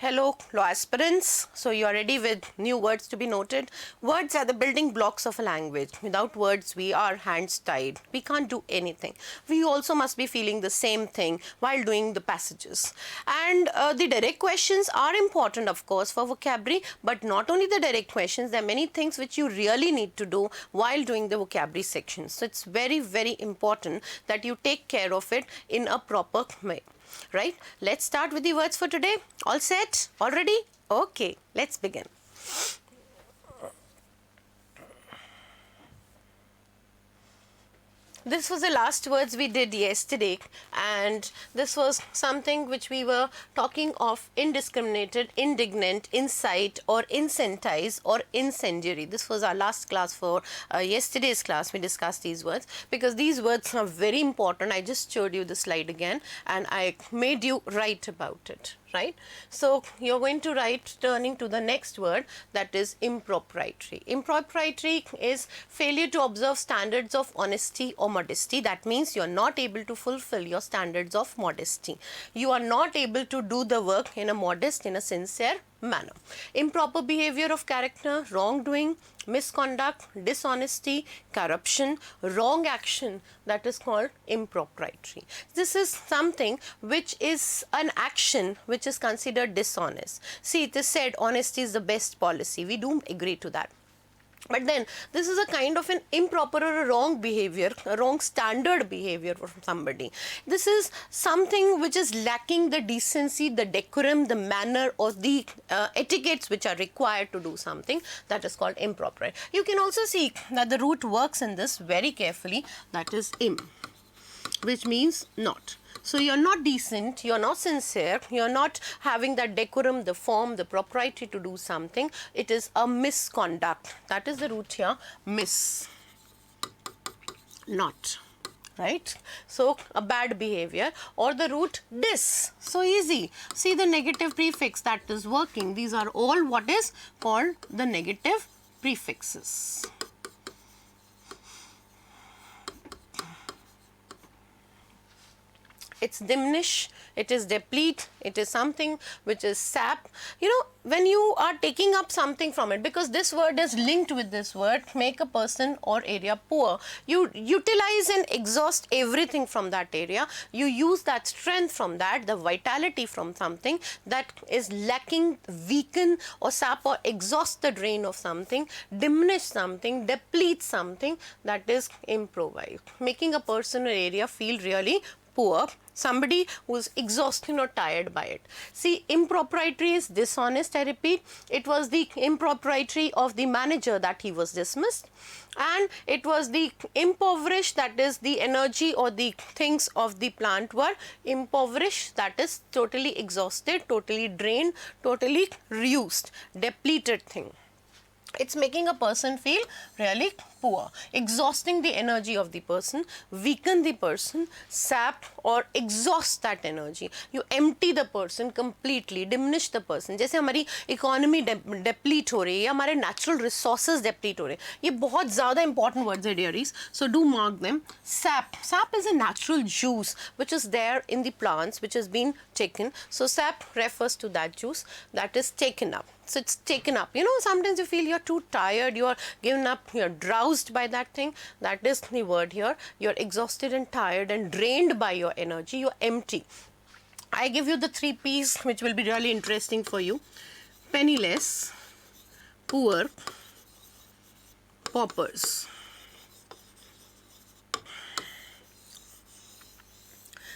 Hello, law aspirants. So you are ready with new words to be noted. Words are the building blocks of a language. Without words, we are hands tied. We can't do anything. We also must be feeling the same thing while doing the passages. And the direct questions are important, of course, for vocabulary, but not only the direct questions, there are many things which you really need to do while doing the vocabulary section. So it's very, very important that you take care of it in a proper way. Right, let's start with the words for today. All set? All ready? Okay, let's begin. This was the last words we did yesterday, and this was something which we were talking of: indiscriminated, indignant, incite, or incentize, or incendiary. This was our last class for yesterday's class. We discussed these words because these words are very important. I just showed you the slide again and I made you write about it. Right? So you're going to write, turning to the next word, that is impropriety. Impropriety is failure to observe standards of honesty or modesty. That means you're not able to fulfill your standards of modesty. You are not able to do the work in a modest, in a sincere manner. Improper behavior of character, wrongdoing, misconduct, dishonesty, corruption, wrong action, that is called impropriety. This is something which is an action which is considered dishonest. See, it is said honesty is the best policy. We do agree to that. But then this is a kind of an improper or a wrong behavior, a wrong standard behavior from somebody. This is something which is lacking the decency, the decorum, the manner, or the etiquettes which are required to do something. That is called improper. You can also see that the root works in this very carefully. That is im, which means not. So you're not decent, you're not sincere, you're not having that decorum, the form, the propriety to do something. It is a misconduct. That is the root here, miss, not. Right? So a bad behavior, or the root dis. So easy. See the negative prefix that is working. These are all what is called the negative prefixes. It's diminish, it is deplete, it is something which is sap. You know, when you are taking up something from it, because this word is linked with this word, make a person or area poor. You utilize and exhaust everything from that area. You use that strength from that, the vitality from something that is lacking, weaken or sap or exhaust the drain of something, diminish something, deplete something, that is improvise. Making a person or area feel really poor, somebody who is exhausted or tired by it. See, impropriety is dishonest, I repeat. It was the impropriety of the manager that he was dismissed, and it was the impoverished, that is the energy or the things of the plant were impoverished, that is totally exhausted, totally drained, totally reused, depleted thing. It's making a person feel really poor, exhausting the energy of the person, weaken the person, sap or exhaust that energy. You empty the person completely, diminish the person. जैसे हमारी economy deplete हो रही है, हमारे natural resources deplete हो रहे हैं. ये बहुत ज़्यादा important words है, dearies. So do mark them. Sap. Sap is a natural juice which is there in the plants, which has been taken. So sap refers to that juice that is taken up. So it's taken up. You know, sometimes you feel you're too tired, you're given up, you're drowsed by that thing. That is the word here. You're exhausted and tired and drained by your energy. You're empty. I give you the 3 P's which will be really interesting for you. Penniless, poor, paupers.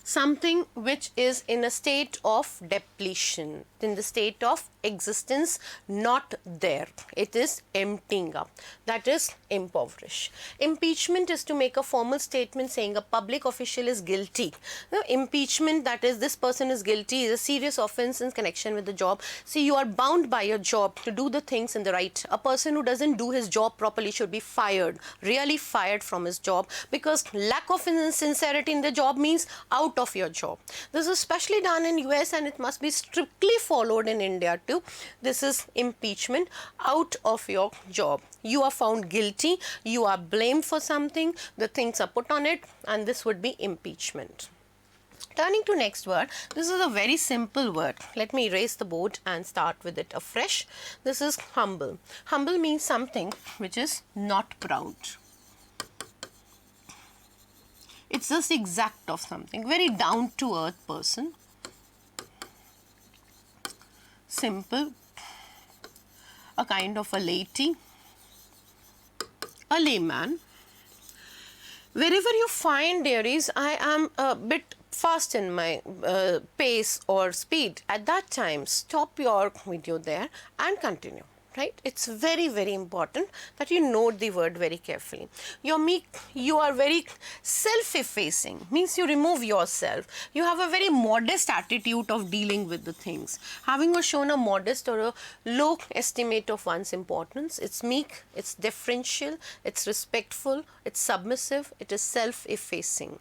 Something which is in a state of depletion, in the state of existence, not there. It is emptying up. That is impoverish. Impeachment is to make a formal statement saying a public official is guilty. Now, impeachment, that is this person is guilty, is a serious offense in connection with the job. See, you are bound by your job to do the things in the right. A person who doesn't do his job properly should be fired, really fired from his job, because lack of sincerity in the job means out of your job. This is especially done in US and it must be strictly followed in India too. This is impeachment, out of your job. You are found guilty, you are blamed for something, the things are put on it, and this would be impeachment. Turning to next word, this is a very simple word. Let me erase the board and start with it afresh. This is humble. Humble means something which is not proud. It's just the exact of something. Very down to earth person. Simple. A kind of a laity. A layman. Wherever you find dearies, I am a bit fast in my pace or speed. At that time, stop your video there and continue. Right? It's very, very important that you note the word very carefully. You're meek, you are very self-effacing, means you remove yourself. You have a very modest attitude of dealing with the things. Having shown a modest or a low estimate of one's importance, it's meek, it's deferential, it's respectful, it's submissive, it is self-effacing.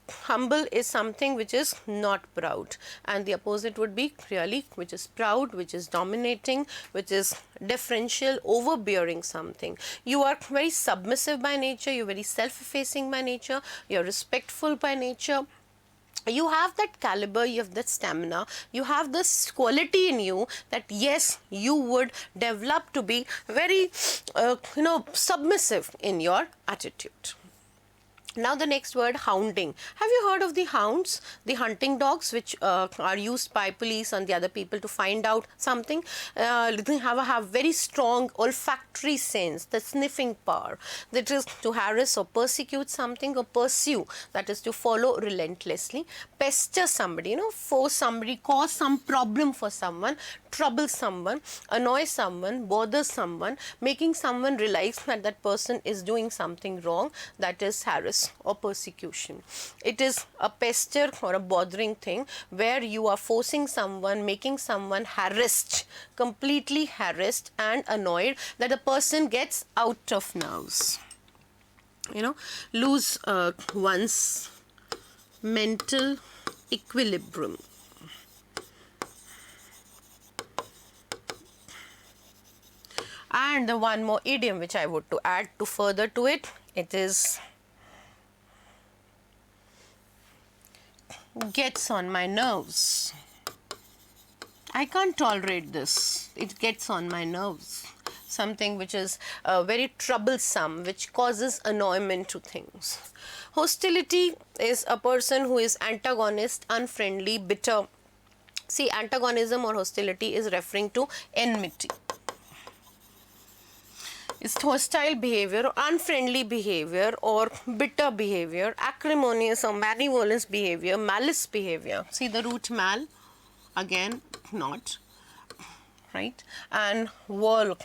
Humble is something which is not proud, and the opposite would be really which is proud, which is dominating, which is deferential, overbearing something. You are very submissive by nature, you're very self-effacing by nature, you're respectful by nature. You have that caliber, you have that stamina, you have this quality in you that yes, you would develop to be very, submissive in your attitude. Now the next word, hounding. Have you heard of the hounds, the hunting dogs which are used by police and the other people to find out something? They have very strong olfactory sense, the sniffing power. That is to harass or persecute something, or pursue, that is to follow relentlessly, pester somebody, force somebody, cause some problem for someone, trouble someone, annoy someone, bother someone, making someone realize that that person is doing something wrong, that is harass or persecution. It is a pester or a bothering thing where you are forcing someone, making someone harassed, completely harassed and annoyed, that a person gets out of nerves. Lose one's mental equilibrium. And the one more idiom which I would to add to further to it, it is gets on my nerves. I can't tolerate this. It gets on my nerves. Something which is very troublesome, which causes annoyment to things. Hostility is a person who is antagonist, unfriendly, bitter. See, antagonism or hostility is referring to enmity. It's hostile behavior or unfriendly behavior or bitter behavior, acrimonious or malevolent behavior, malice behavior. See the root mal, again not, right? And vol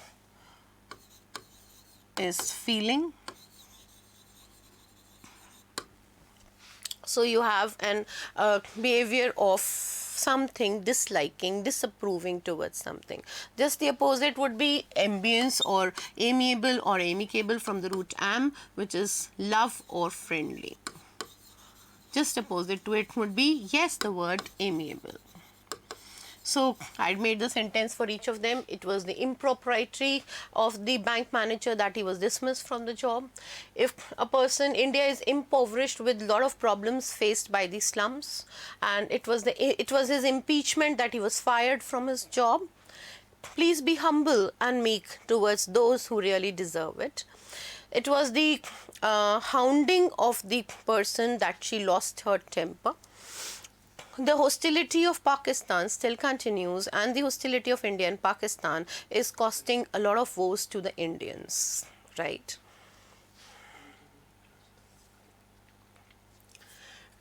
is feeling. So you have an behavior of something, disliking, disapproving towards something. Just the opposite would be ambience or amiable or amicable from the root am, which is love or friendly. Just opposite to it would be, yes, the word amiable. So I made the sentence for each of them. It was the impropriety of the bank manager that he was dismissed from the job. If a person, India is impoverished with a lot of problems faced by the slums, and it was his impeachment that he was fired from his job. Please be humble and meek towards those who really deserve it. It was the hounding of the person that she lost her temper. The hostility of Pakistan still continues, and the hostility of India and Pakistan is costing a lot of woes to the Indians, right?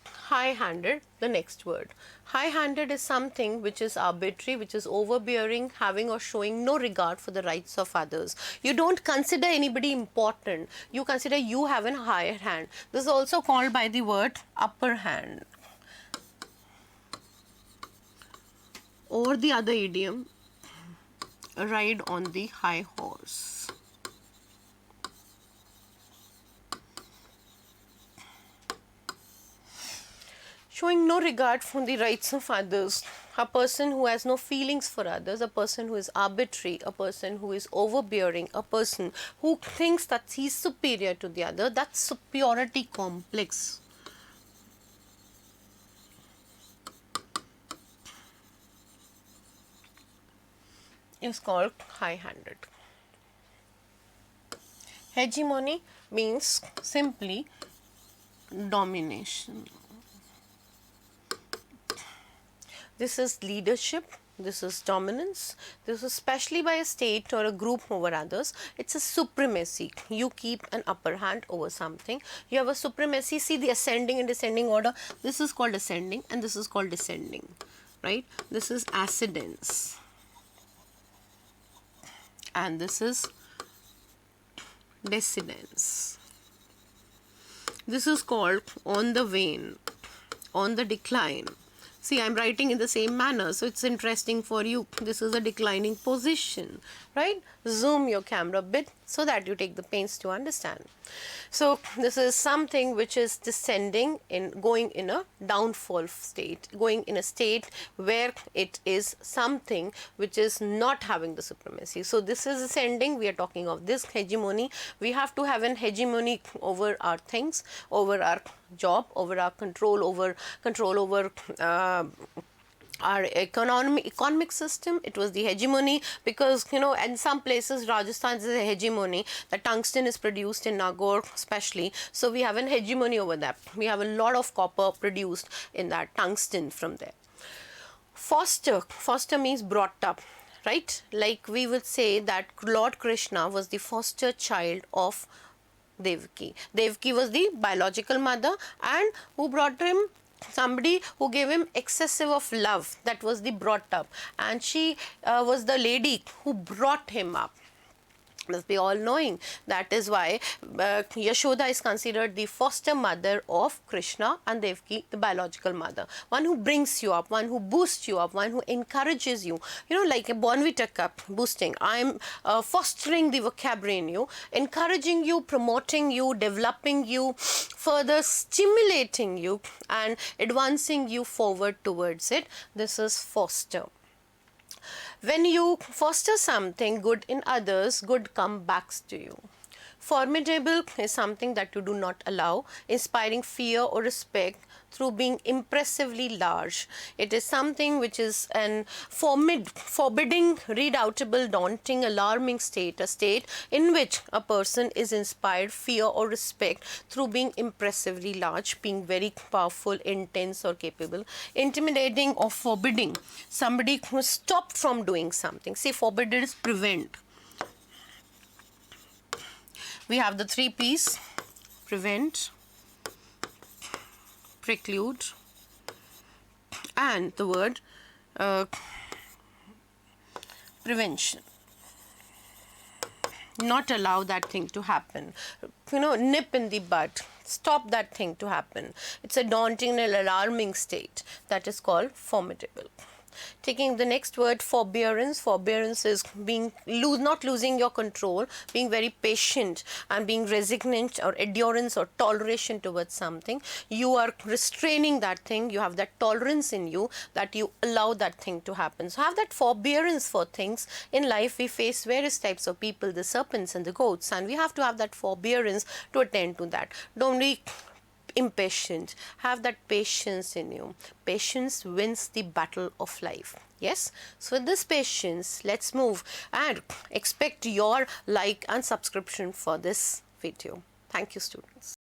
High-handed, the next word. High-handed is something which is arbitrary, which is overbearing, having or showing no regard for the rights of others. You don't consider anybody important. You consider you have a higher hand. This is also called by the word upper hand. Or the other idiom, ride on the high horse. Showing no regard for the rights of others. A person who has no feelings for others, a person who is arbitrary, a person who is overbearing, a person who thinks that he is superior to the other, that's superiority complex. is called high-handed. Hegemony means simply domination. This is leadership, this is dominance, this is especially by a state or a group over others. It's a supremacy. You keep an upper hand over something. You have a supremacy. See the ascending and descending order. This is called ascending and this is called descending, right? This is ascendance and this is descendance. This is called on the wane, on the decline. See, I'm writing in the same manner, so it's interesting for you. This is a declining position, right? Zoom your camera a bit so that you take the pains to understand. So, this is something which is descending in going in a downfall state, going in a state where it is something which is not having the supremacy. So, this is ascending. We are talking of this hegemony. We have to have an hegemony over our things, over our job, over our control over our economic system. It was the hegemony because, you know, in some places Rajasthan is a hegemony. The tungsten is produced in Nagaur especially, so we have an hegemony over that. We have a lot of copper produced in that tungsten from there. Foster means brought up, right? Like we would say that Lord Krishna was the foster child of Devaki. Devaki was the biological mother, and who brought him? Somebody who gave him excessive of love. That was the brought up, and she was the lady who brought him up. Must be all knowing. That is why Yashoda is considered the foster mother of Krishna and Devaki, the biological mother. One who brings you up, one who boosts you up, one who encourages you. You know, like a Bournvita cup boosting. I'm fostering the vocabulary in you, encouraging you, promoting you, developing you, further stimulating you and advancing you forward towards it. This is foster. When you foster something good in others, good comes back to you. Formidable is something that you do not allow, inspiring fear or respect through being impressively large. It is something which is an forbidding, redoubtable, daunting, alarming state, a state in which a person is inspired fear or respect through being impressively large, being very powerful, intense or capable, intimidating or forbidding, somebody who is stopped from doing something. Say forbidden is prevent. We have the 3 P's: prevent, preclude, and the word prevention. Not allow that thing to happen. You know, nip in the bud. Stop that thing to happen. It's a daunting and alarming state that is called formidable. Taking the next word, forbearance. Forbearance is being not losing your control, being very patient and being resignant or endurance or toleration towards something. You are restraining that thing. You have that tolerance in you that you allow that thing to happen. So have that forbearance for things. In life we face various types of people, the serpents and the goats, and we have to have that forbearance to attend to that. Don't be impatient. Have that patience in you. Patience wins the battle of life. Yes, so with this patience, let's move and expect your like and subscription for this video. Thank you, students.